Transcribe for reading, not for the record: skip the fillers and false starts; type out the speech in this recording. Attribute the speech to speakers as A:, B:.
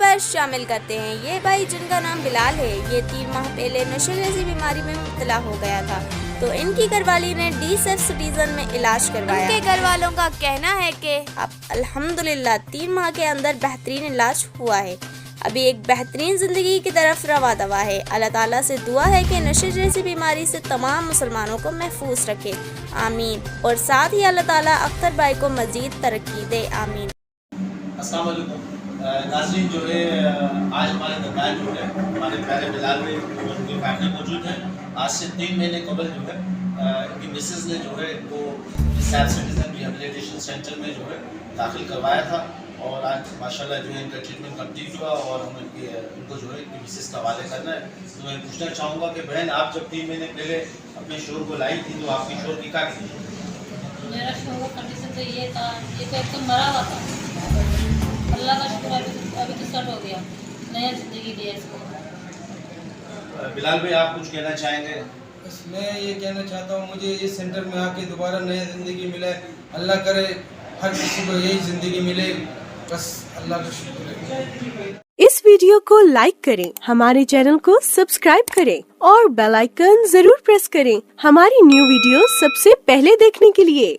A: پر شامل کرتے ہیں۔ یہ بھائی جن کا نام بلال ہے، یہ 3 ماہ پہلے نشے جیسی بیماری میں مبتلا ہو گیا تھا، تو ان کی گھر والی نے ڈی سیف سٹیزن میں علاج کروایا۔ ان کے گھر والوں کا کہنا ہے کہ اب الحمدللہ 3 ماہ کے اندر بہترین علاج ہوا ہے، ابھی ایک بہترین زندگی کی طرف رواں دوا ہے۔ اللہ تعالیٰ سے دعا ہے کہ نشے جیسی بیماری سے تمام مسلمانوں کو محفوظ رکھے، آمین، اور ساتھ ہی اللہ تعالیٰ اختر بھائی کو مزید ترقی دے، آمین۔
B: السلام علیکم ناظرین، جو ہے آج ہمارے درمیان جو ہے ہمارے پیارے بلال بھائی اور ان کی فیملی موجود ہے۔ آج سے 3 مہینے قبل جو ہے ان کی مسز نے جو ہے ان کو سیف سٹیزن ریہیبلیٹیشن سینٹر میں جو ہے داخل کروایا تھا، اور آج ماشاءاللہ جو ہے ان کا ٹریٹمنٹ کمپلیٹ ہوا، اور ہم ان کو جو ہے ان کی مسز کا حوالے کرنا ہے۔ تو میں پوچھنا چاہوں گا کہ بہن، آپ جب 3 مہینے پہلے اپنے شوہر کو لائی تھی تو آپ کے شوہر کی کیا کنڈیشن؟
C: میرا شوہر کا کنڈیشن تو یہ تھا، یہ تو ایک دم مرا ہوا تھا۔ اللہ کا شکر ابھی تو سیٹ ہو گیا، نیا زندگی دیا اس کو۔
B: بلال بھائی، آپ کچھ کہنا چاہیں گے؟
D: بس میں یہ کہنا چاہتا ہوں، مجھے اس سینٹر میں آ کے دوبارہ نیا زندگی ملے، اللہ کرے ہر کسی کو یہی زندگی ملے، بس اللہ کا شکر ہے۔
E: اس ویڈیو کو لائک کریں، ہمارے چینل کو سبسکرائب کریں اور بیل آئیکن ضرور پریس کریں ہماری نیو ویڈیو سب سے پہلے دیکھنے کے لیے۔